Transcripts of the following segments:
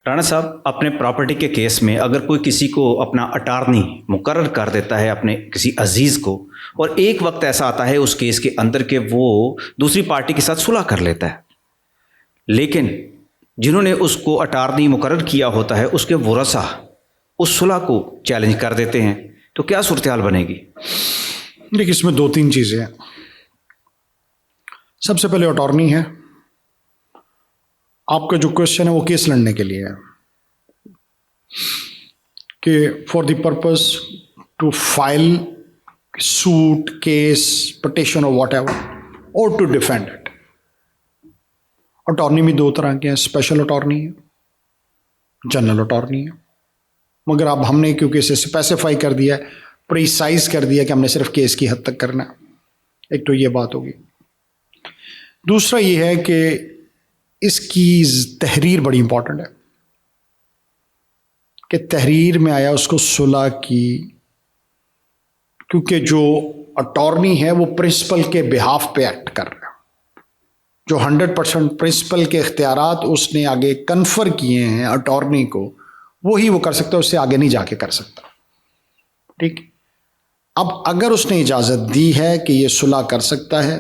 رانا صاحب، اپنے پراپرٹی کے کیس میں اگر کوئی کسی کو اپنا اٹارنی مقرر کر دیتا ہے اپنے کسی عزیز کو، اور ایک وقت ایسا آتا ہے اس کیس کے اندر کہ وہ دوسری پارٹی کے ساتھ صلح کر لیتا ہے، لیکن جنہوں نے اس کو اٹارنی مقرر کیا ہوتا ہے اس کے ورثاء اس صلح کو چیلنج کر دیتے ہیں، تو کیا صورتحال بنے گی؟ دیکھیے، اس میں دو تین چیزیں ہیں۔ سب سے پہلے اٹارنی ہے۔ آپ کا جو کوشچن ہے وہ کیس لڑنے کے لیے ہے کہ for the purpose to file suit, case, petition اور واٹ ایور، اور ٹو ڈیفینڈ اٹ۔ اٹارنی بھی دو طرح کے ہیں، اسپیشل اٹارنی ہے، جنرل اٹارنی ہے۔ مگر اب ہم نے کیونکہ اسے اسپیسیفائی کر دیا ہے، پریسائز کر دیا کہ ہم نے صرف کیس کی حد تک کرنا ہے، ایک تو یہ بات ہوگی۔ دوسرا یہ ہے کہ اس کی تحریر بڑی امپورٹنٹ ہے کہ تحریر میں آیا اس کو صلح کی، کیونکہ جو اٹارنی ہے وہ پرنسپل کے بہاف پہ ایکٹ کر رہا ہے، جو 100% پرنسپل کے اختیارات اس نے آگے کنفر کیے ہیں اٹارنی کو، وہی وہ کر سکتا ہے، اس سے آگے نہیں جا کے کر سکتا۔ ٹھیک، اب اگر اس نے اجازت دی ہے کہ یہ صلح کر سکتا ہے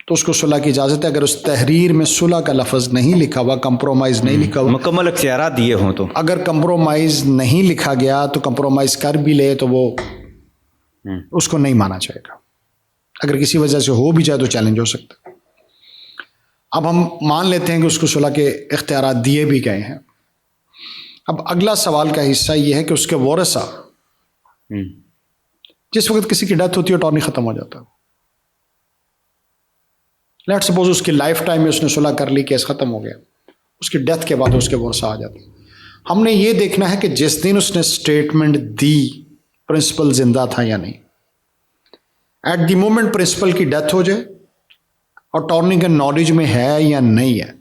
تو اس کو صلح کی اجازت ہے۔ اگر اس تحریر میں صلح کا لفظ نہیں لکھا ہوا، کمپرومائز نہیں لکھا ہوا، مکمل اختیارات دیے ہوں تو اگر کمپرومائز نہیں لکھا گیا تو کمپرومائز کر بھی لے تو وہ اس کو نہیں مانا جائے گا۔ اگر کسی وجہ سے ہو بھی جائے تو چیلنج ہو سکتا ہے۔ اب ہم مان لیتے ہیں کہ اس کو صلح کے اختیارات دیے بھی گئے ہیں۔ اب اگلا سوال کا حصہ یہ ہے کہ اس کے ورثاء، جس وقت کسی کی ڈیتھ ہوتی ہے اٹارنی ختم ہو جاتا ہے۔ لیٹ سپوز اس کی لائف ٹائم میں اس نے صلح کر لی، کیس ختم ہو گیا، اس کی ڈیتھ کے بعد اس کے ورثاء آ جاتے ہیں۔ ہم نے یہ دیکھنا ہے کہ جس دن اس نے اسٹیٹمنٹ دی پرنسپل زندہ تھا یا نہیں۔ ایٹ دی مومنٹ پرنسپل کی ڈیتھ ہو جائے، اٹارنی کے نالج میں ہے یا نہیں ہے،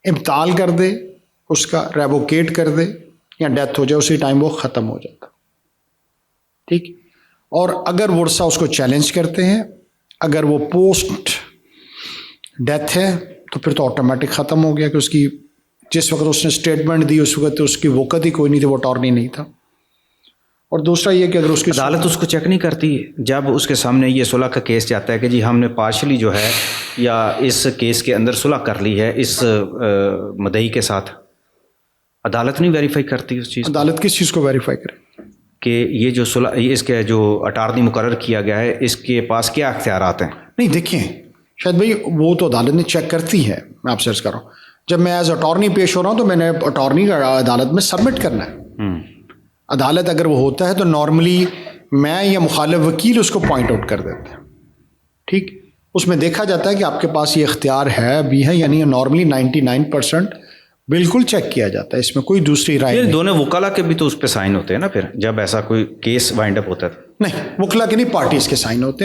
ابطال کر دے، اس کا ریووکیٹ کر دے، یا ڈیتھ ہو جائے، اسی ٹائم وہ ختم ہو جاتا۔ ٹھیک، اور اگر ورثاء اس کو چیلنج کرتے ہیں، اگر وہ پوسٹ ڈیتھ ہے تو پھر تو آٹومیٹک ختم ہو گیا، کہ اس کی جس وقت اس نے اسٹیٹمنٹ دی اس وقت اس کی وقت ہی کوئی نہیں تھی، وہ اٹارنی نہیں تھا۔ اور دوسرا یہ کہ اگر اس کی عدالت اس کو چیک نہیں کرتی جب اس کے سامنے یہ صلح کا کیس جاتا ہے کہ جی ہم نے پارشلی جو ہے یا اس کیس کے اندر صلح کر لی ہے اس مدعی کے ساتھ، عدالت نہیں ویریفائی کرتی اس چیز؟ عدالت کس چیز کو ویریفائی کرے کہ یہ جو صلح، اس کے جو اٹارنی مقرر کیا گیا ہے اس کے پاس کیا اختیارات ہیں؟ نہیں، دیکھیں شاید بھائی وہ تو عدالت نے چیک کرتی ہے۔ میں آپ سے عرض کر رہا ہوں، جب میں ایز اٹارنی پیش ہو رہا ہوں تو میں نے اٹارنی کا عدالت میں سبمٹ کرنا ہے۔ عدالت اگر وہ ہوتا ہے تو نارملی میں یا مخالف وکیل اس کو پوائنٹ آؤٹ کر دیتے ہیں۔ ٹھیک، اس میں دیکھا جاتا ہے کہ آپ کے پاس یہ اختیار ہے بھی ہے یعنی نارملی 99% بالکل چیک کیا جاتا ہے، اس میں کوئی دوسری رائے نہیں۔ دونوں وکلا کے بھی تو اس پہ سائن ہوتے ہیں نا، پھر جب ایسا کوئی کیس وائنڈ اپ ہوتا ہے؟ نہیں، وکلا کے نہیں، پارٹیز کے سائن ہوتے ہیں۔